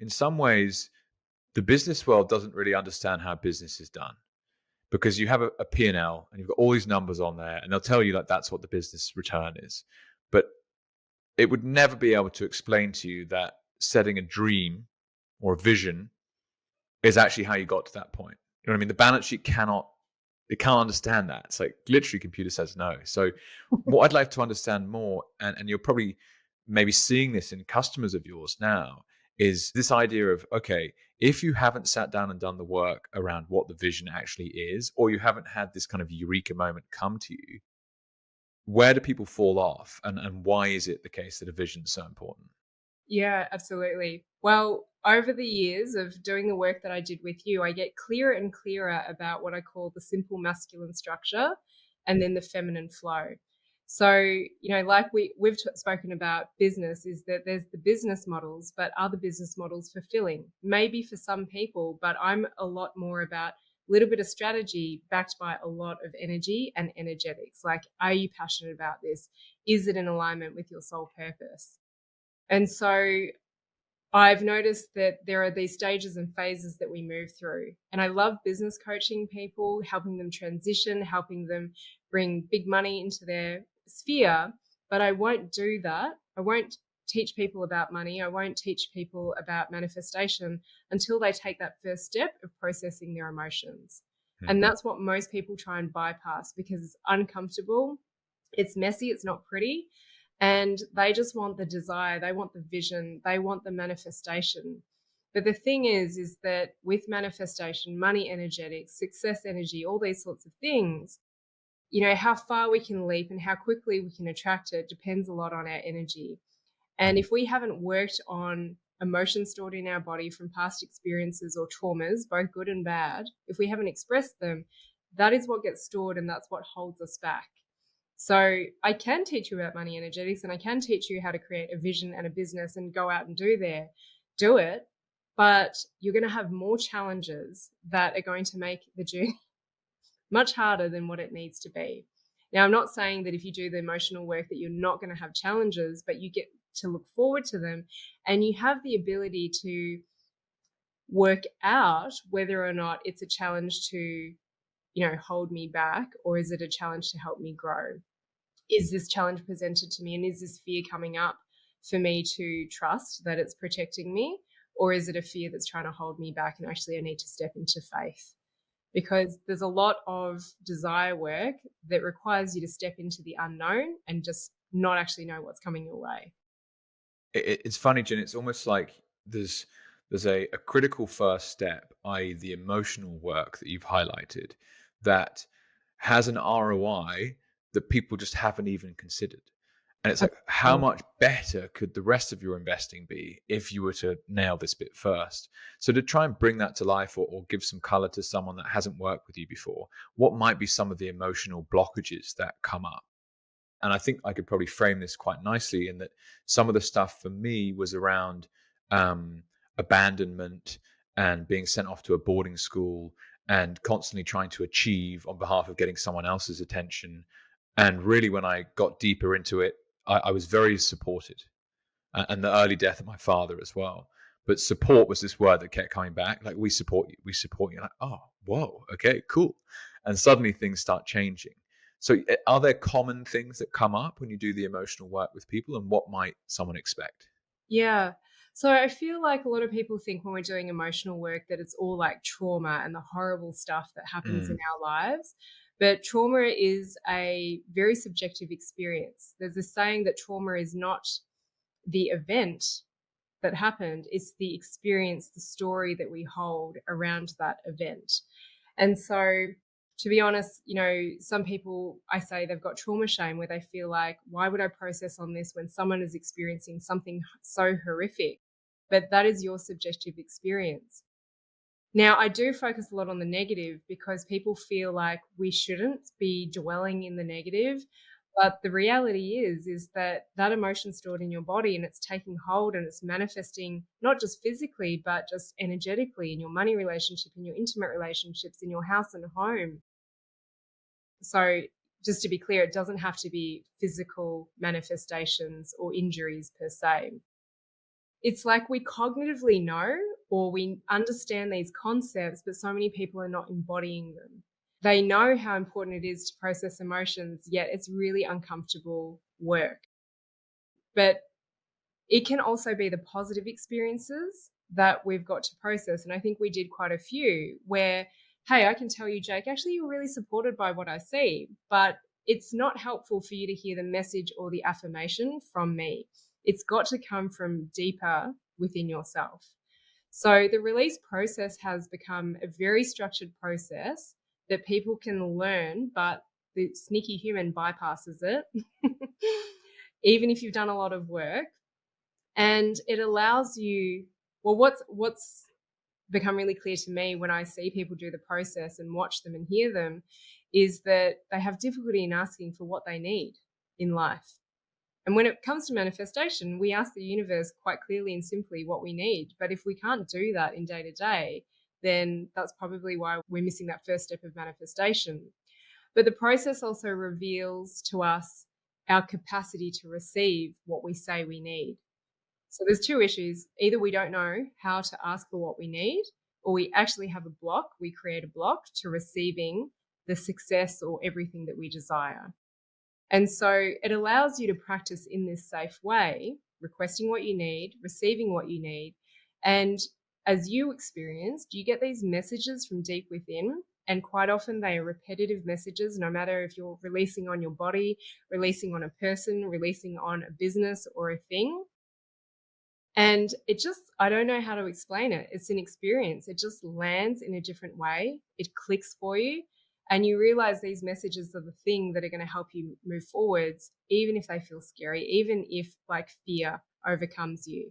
in some ways, the business world doesn't really understand how business is done, because you have a P&L and you've got all these numbers on there, and they'll tell you like that's what the business return is. But it would never be able to explain to you that setting a dream or a vision is actually how you got to that point. You know what I mean? The balance sheet it can't understand that. It's like literally computer says no. So what I'd like to understand more, and you're probably maybe seeing this in customers of yours now, is this idea of, okay, if you haven't sat down and done the work around what the vision actually is, or you haven't had this kind of eureka moment come to you, where do people fall off, and why is it the case that a vision is so important? Yeah, absolutely. Well, over the years of doing the work that I did with you, I get clearer and clearer about what I call the simple masculine structure and then the feminine flow. So, like we've spoken about business, is that there's the business models, but are the business models fulfilling? Maybe for some people, but I'm a lot more about a little bit of strategy backed by a lot of energy and energetics. Like, are you passionate about this? Is it in alignment with your soul purpose? And so I've noticed that there are these stages and phases that we move through. And I love business coaching people, helping them transition, helping them bring big money into their sphere. But I won't do that. I won't teach people about money. I won't teach people about manifestation until they take that first step of processing their emotions. Hmm. And that's what most people try and bypass because it's uncomfortable, it's messy, it's not pretty. And they just want the desire, they want the vision, they want the manifestation. But the thing is that with manifestation, money energetics, success energy, all these sorts of things, how far we can leap and how quickly we can attract it depends a lot on our energy. And if we haven't worked on emotions stored in our body from past experiences or traumas, both good and bad, if we haven't expressed them, that is what gets stored and that's what holds us back. So I can teach you about money energetics and I can teach you how to create a vision and a business and go out and do it. But you're going to have more challenges that are going to make the journey much harder than what it needs to be. Now, I'm not saying that if you do the emotional work that you're not going to have challenges, but you get to look forward to them and you have the ability to work out whether or not it's a challenge to, hold me back, or is it a challenge to help me grow? Is this challenge presented to me and is this fear coming up for me to trust that it's protecting me, or is it a fear that's trying to hold me back and actually I need to step into faith? Because there's a lot of desire work that requires you to step into the unknown and just not actually know what's coming your way. It's funny, Jen. It's almost like there's a critical first step, i.e., the emotional work that you've highlighted, that has an ROI that people just haven't even considered. And it's like, how Absolutely. much better could the rest of your investing be if you were to nail this bit first? So to try and bring that to life, or give some color to someone that hasn't worked with you before, what might be some of the emotional blockages that come up? And I think I could probably frame this quite nicely in that some of the stuff for me was around um, abandonment and being sent off to a boarding school and constantly trying to achieve on behalf of getting someone else's attention. And really, when I got deeper into it, I was very supported, and the early death of my father as well. But support was this word that kept coming back, like, we support you, we support you. Like, oh, whoa, okay, cool. And suddenly things start changing. So are there common things that come up when you do the emotional work with people, and what might someone expect? Yeah. So I feel like a lot of people think when we're doing emotional work that it's all like trauma and the horrible stuff that happens in Mm, our lives. But trauma is a very subjective experience. There's a saying that trauma is not the event that happened, it's the experience, the story that we hold around that event. And so, to be honest, some people, I say they've got trauma shame where they feel like, why would I process on this when someone is experiencing something so horrific? But that is your subjective experience. Now, I do focus a lot on the negative because people feel like we shouldn't be dwelling in the negative. But the reality is that that emotion stored in your body and it's taking hold and it's manifesting not just physically, but just energetically in your money relationship, in your intimate relationships, in your house and home. So, just to be clear, it doesn't have to be physical manifestations or injuries per se. it's like we cognitively know or we understand these concepts, but so many people are not embodying them. They know how important it is to process emotions, yet it's really uncomfortable work. But it can also be the positive experiences that we've got to process. And I think we did quite a few where, hey, I can tell you, Jake, actually, you're really supported by what I see, but it's not helpful for you to hear the message or the affirmation from me. It's got to come from deeper within yourself. So the release process has become a very structured process that people can learn, but the sneaky human bypasses it, even if you've done a lot of work. And it allows you, well, what's become really clear to me when I see people do the process and watch them and hear them is that they have difficulty in asking for what they need in life. And when it comes to manifestation, we ask the universe quite clearly and simply what we need. But if we can't do that in day to day, then that's probably why we're missing that first step of manifestation. But the process also reveals to us our capacity to receive what we say we need. So there's two issues. Either we don't know how to ask for what we need, or we actually have a block. We create a block to receiving the success or everything that we desire. And so it allows you to practice in this safe way, requesting what you need, receiving what you need. And as you experienced, you get these messages from deep within. And quite often they are repetitive messages, no matter if you're releasing on your body, releasing on a person, releasing on a business or a thing. And it just, I don't know how to explain it. It's an experience. It just lands in a different way. It clicks for you. And you realize these messages are the thing that are going to help you move forwards, even if they feel scary, even if like fear overcomes you.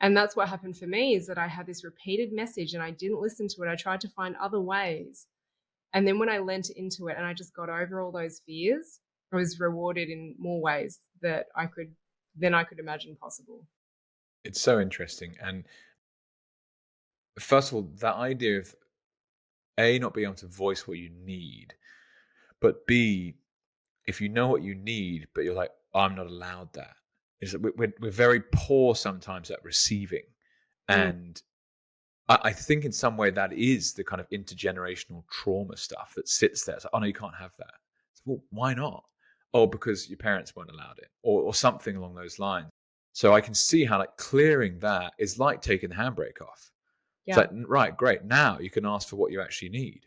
And that's what happened for me, is that I had this repeated message and I didn't listen to it. I tried to find other ways. And then when I lent into it and I just got over all those fears, I was rewarded in more ways that I could imagine possible. It's so interesting. And first of all, that idea of A, not being able to voice what you need, but B, if you know what you need, but you're like, I'm not allowed that, is that we're very poor sometimes at receiving. And I think in some way that is the kind of intergenerational trauma stuff that sits there. It's like, oh no, you can't have that. So, well, why not? Oh, because your parents weren't allowed it, or something along those lines. So I can see how like clearing that is like taking the handbrake off. It's Yeah. like, right, great. Now you can ask for what you actually need.